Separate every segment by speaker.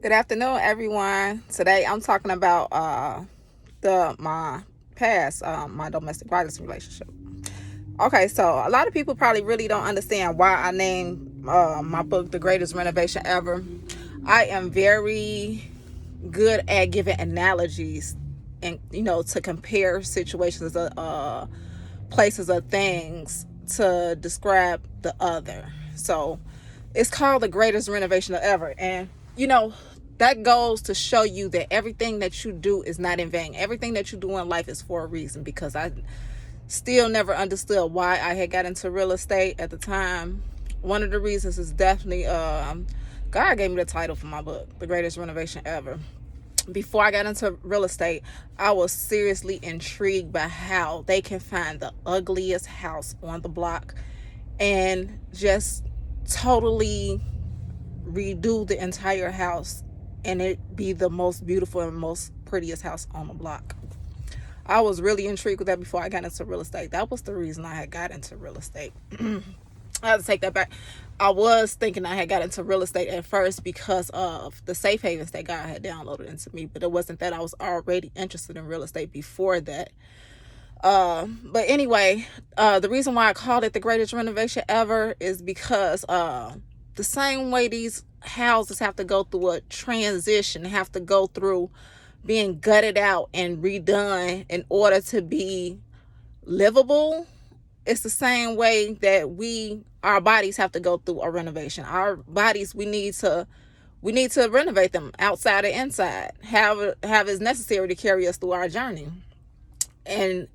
Speaker 1: Good afternoon, everyone. Today I'm talking about the my past, my domestic violence relationship. Okay, so a lot of people probably really don't understand why I named my book "The Greatest Renovation Ever." I am very good at giving analogies, and to compare situations, places, or things to describe the other. So it's called the greatest renovation ever. And that goes to show you that everything that you do is not in vain. Everything that you do in life is for a reason, because I still never understood why I had got into real estate at the time. One of the reasons is definitely God gave me the title for my book, The Greatest Renovation Ever. Before I got into real estate, I was seriously intrigued by how they can find the ugliest house on the block and just totally redo the entire house and it be the most beautiful and most prettiest house on the block. I was really intrigued with that before I got into real estate. That was the reason I had got into real estate. I have to take that back. I was thinking I had got into real estate at first because of the safe havens that God had downloaded into me, but it wasn't that. I was already interested in real estate before that. But anyway, the reason why I called it the greatest renovation ever is because the same way these houses have to go through a transition, have to go through being gutted out and redone in order to be livable, it's the same way that our bodies have to go through a renovation. Our bodies, we need to renovate them outside and inside. Have is necessary to carry us through our journey. And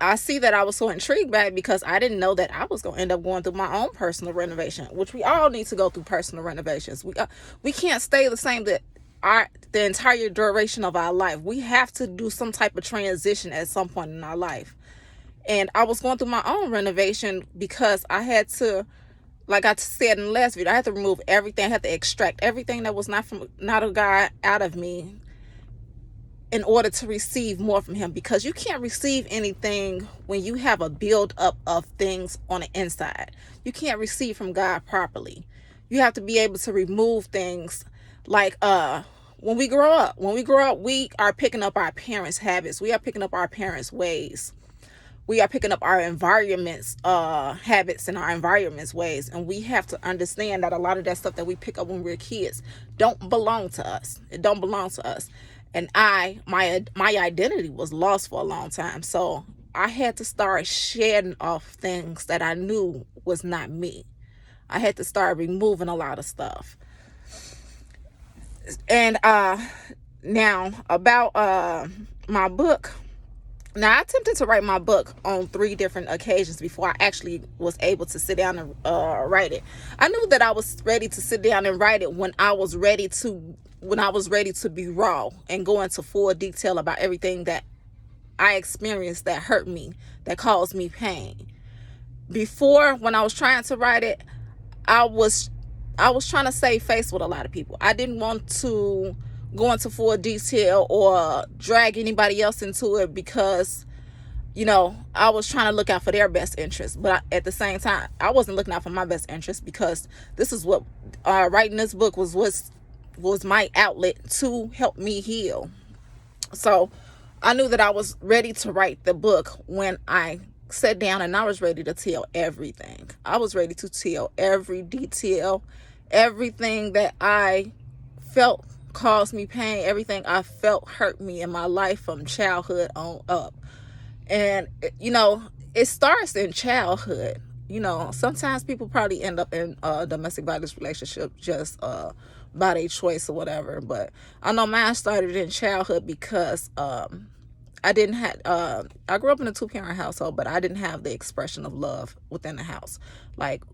Speaker 1: I see that I was so intrigued by it because I didn't know that I was going to end up going through my own personal renovation, which we all need to go through personal renovations. We can't stay the same the entire duration of our life. We have to do some type of transition at some point in our life. And I was going through my own renovation because I had to, like I said in the last video, I had to remove everything. I had to extract everything that was not of God out of me in order to receive more from him, because you can't receive anything when you have a build up of things on the inside. You can't receive from God properly. You have to be able to remove things like when we grow up, we are picking up our parents' habits. We are picking up our parents' ways. We are picking up our environment's habits and our environment's ways. And we have to understand that a lot of that stuff that we pick up when we're kids don't belong to us. It don't belong to us. And my identity was lost for a long time. So I had to start shedding off things that I knew was not me. I had to start removing a lot of stuff. And now about my book. Now, I attempted to write my book on 3 different occasions before I actually was able to sit down and write it. I knew that I was ready to sit down and write it when I was ready to be raw and go into full detail about everything that I experienced that hurt me, that caused me pain. Before, when I was trying to write it, I was trying to save face with a lot of people. I didn't want to go into full detail or drag anybody else into it because I was trying to look out for their best interest. But at the same time, I wasn't looking out for my best interest, because this is what writing this book was my outlet to help me heal. So I knew that I was ready to write the book when I sat down and I was ready to tell everything. I was ready to tell every detail, everything that I felt caused me pain, everything I felt hurt me in my life from childhood on up. And it starts in childhood. Sometimes people probably end up in a domestic violence relationship just by their choice or whatever. But I know mine started in childhood because I didn't have I grew up in a 2-parent household, but I didn't have the expression of love within the house. Like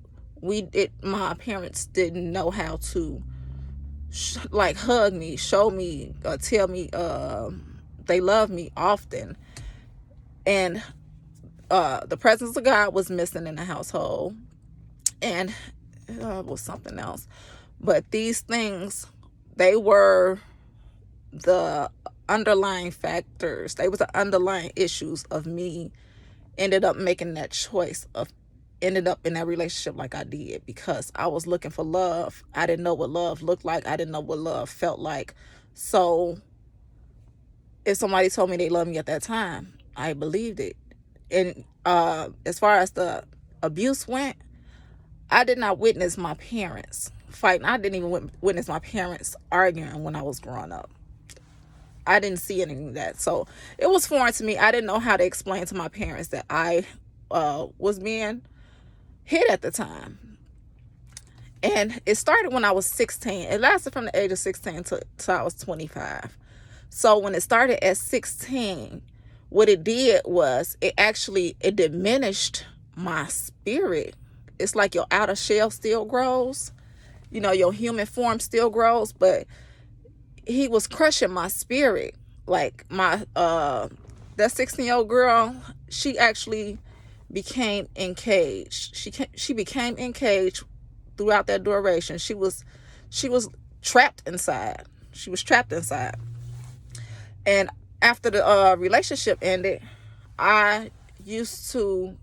Speaker 1: my parents didn't know how to hug me, show me, tell me they love me often. And the presence of God was missing in the household, and it was something else. But these things, they were the underlying factors. They was the underlying issues of me ended up making that choice of ended up in that relationship like I did, because I was looking for love. I didn't know what love looked like. I didn't know what love felt like. So if somebody told me they loved me at that time, I believed it. And as far as the abuse went, I did not witness my parents fighting. I didn't even witness my parents arguing when I was growing up. I didn't see any of that. So it was foreign to me. I didn't know how to explain to my parents that I was being hit at the time. And it started when I was 16. It lasted from the age of 16 till I was 25. So when it started at 16, what it did was it diminished my spirit. It's like your outer shell still grows. You know, your human form still grows, but he was crushing my spirit. Like my that 16-year-old girl, she actually became encaged. She became encaged throughout that duration. She was trapped inside. She was trapped inside. And after the relationship ended, I used to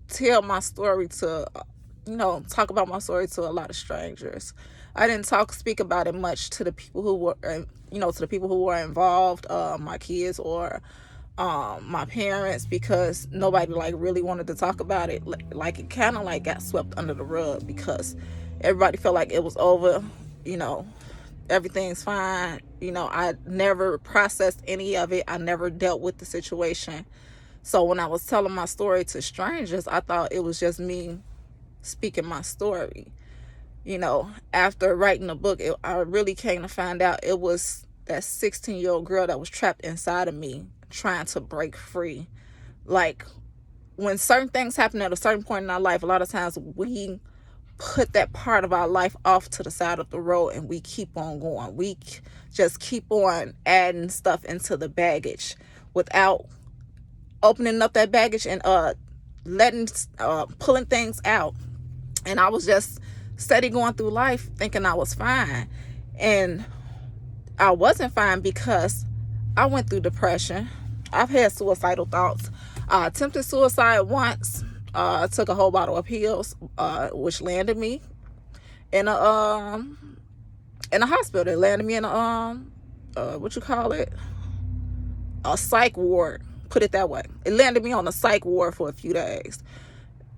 Speaker 1: tell my story to, talk about my story to a lot of strangers. I didn't speak about it much to the people who were, involved, my kids or my parents, because nobody really wanted to talk about it. Like it kind of got swept under the rug, because everybody felt like it was over. Everything's fine. I never processed any of it. I never dealt with the situation. So when I was telling my story to strangers, I thought it was just me speaking my story. After writing the book, I really came to find out it was that 16-year-old girl that was trapped inside of me, trying to break free. Like, when certain things happen at a certain point in our life, a lot of times we put that part of our life off to the side of the road and we keep on going. We just keep on adding stuff into the baggage without opening up that baggage and pulling things out. And I was just steady going through life thinking I was fine. And I wasn't fine, because I went through depression. I've had suicidal thoughts. I attempted suicide once. Took a whole bottle of pills, which landed me in a hospital. It landed me in a a psych ward. Put it that way. It landed me on a psych ward for a few days,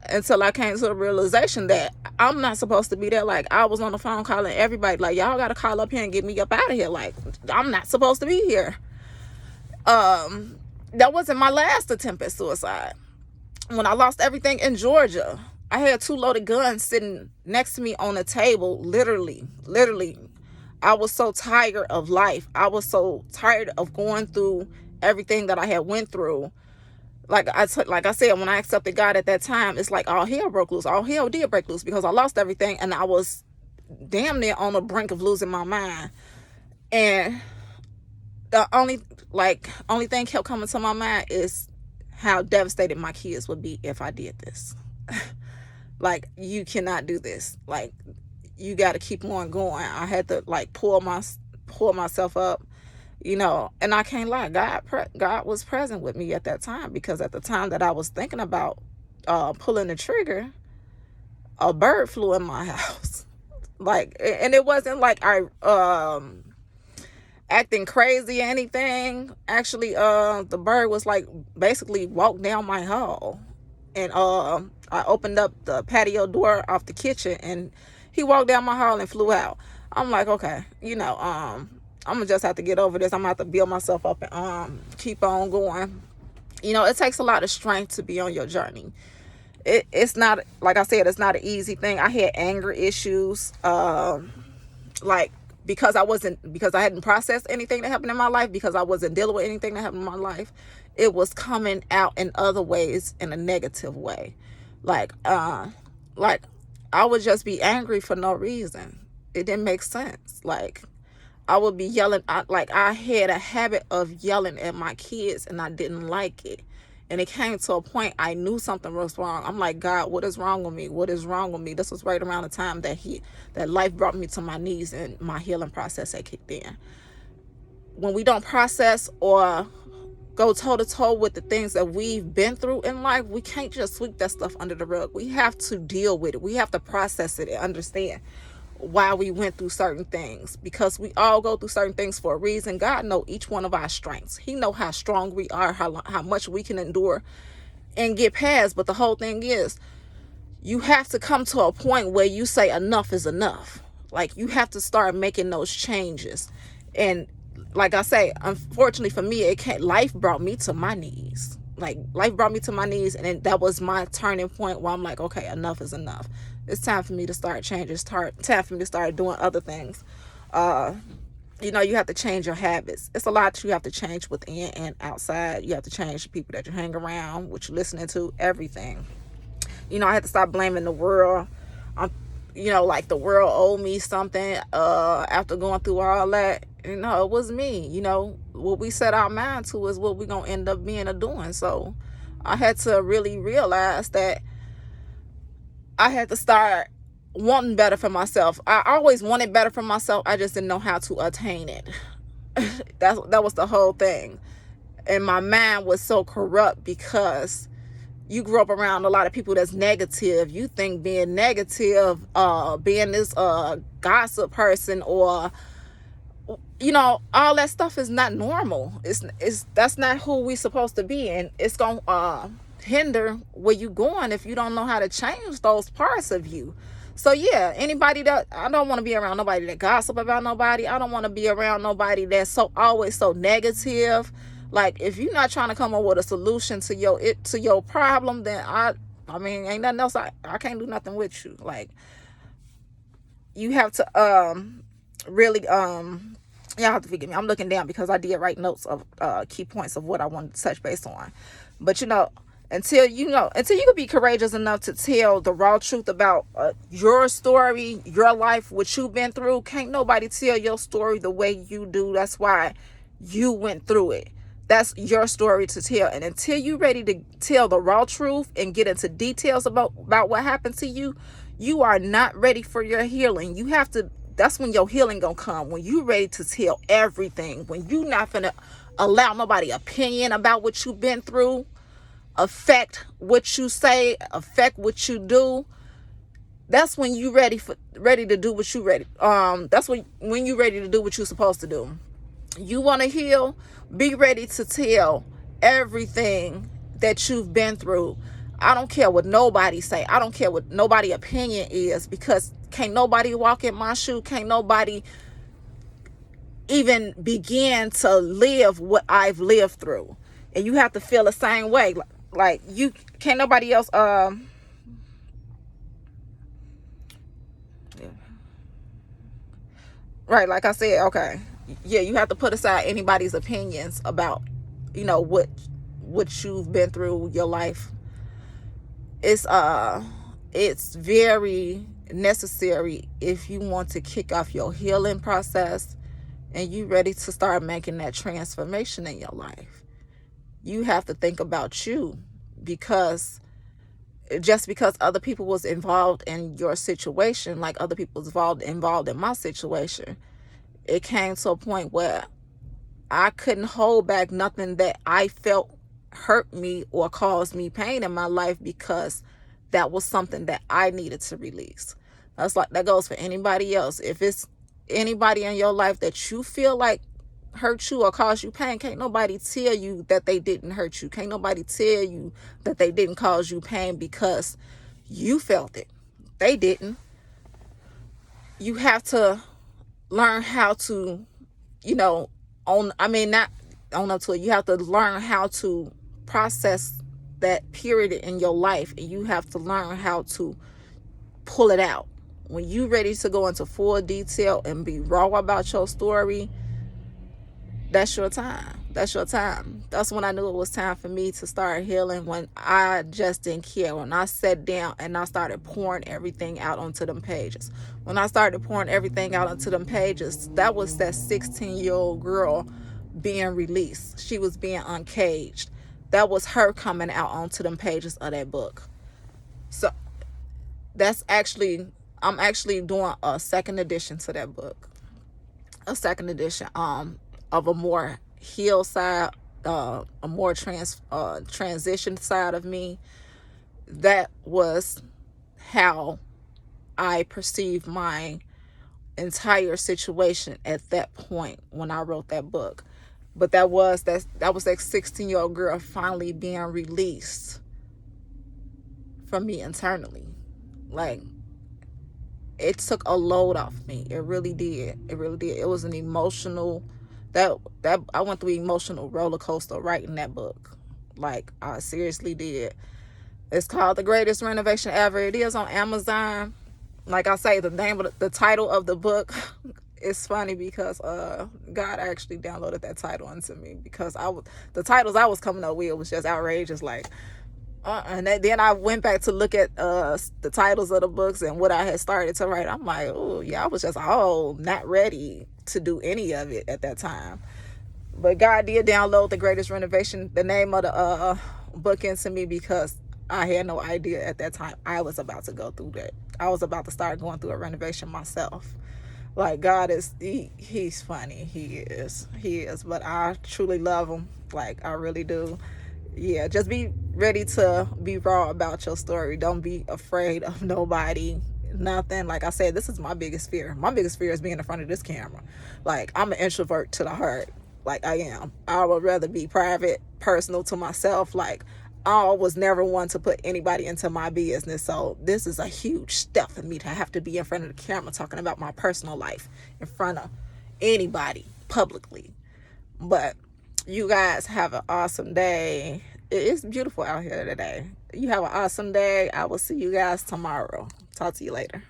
Speaker 1: until I came to the realization that I'm not supposed to be there. Like, I was on the phone calling everybody, like, y'all gotta call up here and get me up out of here. Like, I'm not supposed to be here. That wasn't my last attempt at suicide. When I lost everything in Georgia, I had 2 loaded guns sitting next to me on a table. Literally. I was so tired of life. I was so tired of going through everything that I had went through. Like I said, when I accepted God at that time, it's like all hell broke loose. All hell did break loose, because I lost everything and I was damn near on the brink of losing my mind. And the only thing kept coming to my mind is how devastated my kids would be if I did this. Like, you cannot do this. Like, you got to keep on going. I had to pull myself up, and I can't lie. God was present with me at that time, because at the time that I was thinking about pulling the trigger, a bird flew in my house. And it wasn't like I acting crazy or anything. Actually, the bird was basically walked down my hall, and I opened up the patio door off the kitchen, and he walked down my hall and flew out. I'm like, okay, I'm gonna just have to get over this. I'm gonna have to build myself up and keep on going. It takes a lot of strength to be on your journey. It's not, like I said, it's not an easy thing. I had anger issues, because I hadn't processed anything that happened in my life, because I wasn't dealing with anything that happened in my life. It was coming out in other ways, in a negative way. I would just be angry for no reason. It didn't make sense. I would be yelling. I had a habit of yelling at my kids, and I didn't like it. And it came to a point I knew something was wrong. I'm like, God, what is wrong with me? What is wrong with me? This was right around the time that life brought me to my knees and my healing process had kicked in. When we don't process or go toe to toe with the things that we've been through in life, we can't just sweep that stuff under the rug. We have to deal with it. We have to process it and understand why we went through certain things, because we all go through certain things for a reason. God knows each one of our strengths. He knows how strong we are, how much we can endure and get past. But the whole thing is, you have to come to a point where you say enough is enough. Like, you have to start making those changes. And like I say, unfortunately for me, life brought me to my knees. Like, life brought me to my knees, and then that was my turning point where I'm like, okay, enough is enough. It's time for me to start changing. It's time for me to start doing other things. You have to change your habits. It's a lot that you have to change within and outside. You have to change the people that you hang around, what you're listening to, everything. I had to stop blaming the world. Like the world owed me something after going through all that. It was me. What we set our mind to is what we're going to end up being or doing. So I had to really realize that I had to start wanting better for myself. I always wanted better for myself. I just didn't know how to attain it. That was the whole thing. And my mind was so corrupt because you grew up around a lot of people that's negative. You think being negative, being this gossip person, or all that stuff is not normal. That's not who we supposed to be, and it's gonna hinder where you going if you don't know how to change those parts of you. So yeah, I don't want to be around nobody that gossip about nobody. I don't want to be around nobody that's always so negative. Like, if you're not trying to come up with a solution to your problem, then I mean, ain't nothing else. I can't do nothing with you. Like, you have to really y'all have to forgive me. I'm looking down because I did write notes of key points of what I wanted to touch base on. But until you can be courageous enough to tell the raw truth about your story, your life, what you've been through, can't nobody tell your story the way you do. That's why you went through it. That's your story to tell. And until you're ready to tell the raw truth and get into details about what happened to you, you are not ready for your healing. That's when your healing gonna come. When you ready to tell everything. When you not gonna allow nobody opinion about what you've been through affect what you say, affect what you do. That's when you ready to do what you ready. That's when you ready to do what you're supposed to do. You want to heal? Be ready to tell everything that you've been through. I don't care what nobody say. I don't care what nobody opinion is, because can't nobody walk in my shoe. Can't nobody even begin to live what I've lived through. And you have to feel the same way. Like, you can't nobody else right, like I said, okay. Yeah, you have to put aside anybody's opinions about, what you've been through, your life. It's very necessary if you want to kick off your healing process and you ready to start making that transformation in your life. You have to think about you, because just because other people was involved in your situation, like other people was involved in my situation, it came to a point where I couldn't hold back nothing that I felt hurt me or caused me pain in my life, because that was something that I needed to release. That goes for anybody else. If it's anybody in your life that you feel like hurt you or cause you pain, can't nobody tell you that they didn't hurt you. Can't nobody tell you that they didn't cause you pain, because you felt it. They didn't. You have to learn how to, not own up to it. You have to learn how to process that period in your life, and you have to learn how to pull it out. When you're ready to go into full detail and be raw about your story, that's your time. That's your time. That's when I knew it was time for me to start healing, when I just didn't care. When I sat down and I started pouring everything out onto them pages. When I started pouring everything out onto them pages, that was that 16-year-old girl being released. She was being uncaged. That was her coming out onto them pages of that book. So I'm actually doing a second edition to that book. A second edition of a more healed side a more transition side of me. That was how I perceived my entire situation at that point when I wrote that book. But that was that 16-year-old girl finally being released from me internally. Like, it took a load off me. It really did. It really did. It was an emotional, that I went through an emotional roller coaster writing that book. Like, I seriously did. It's called The Greatest Renovation Ever. It is on Amazon. Like I say, the title of the book is funny because God actually downloaded that title into me, because the titles I was coming up with was just outrageous. Like, and then I went back to look at the titles of the books and what I had started to write. I'm like, oh yeah, I was just not ready to do any of it at that time. But God did download The Greatest Renovation, the name of the book, into me, because I had no idea at that time I was about to go through that. I was about to start going through a renovation myself. Like, God is, he's funny. He is. But I truly love him. Like, I really do. Yeah, just be ready to be raw about your story. Don't be afraid of nobody, nothing. Like I said, this is my biggest fear. My biggest fear is being in front of this camera. Like, I'm an introvert to the heart. Like, I am. I would rather be private, personal to myself. Like, I was never one to put anybody into my business. So this is a huge step for me to have to be in front of the camera talking about my personal life in front of anybody publicly. But you guys have an awesome day. It's beautiful out here today. You have an awesome day. I will see you guys tomorrow. Talk to you later.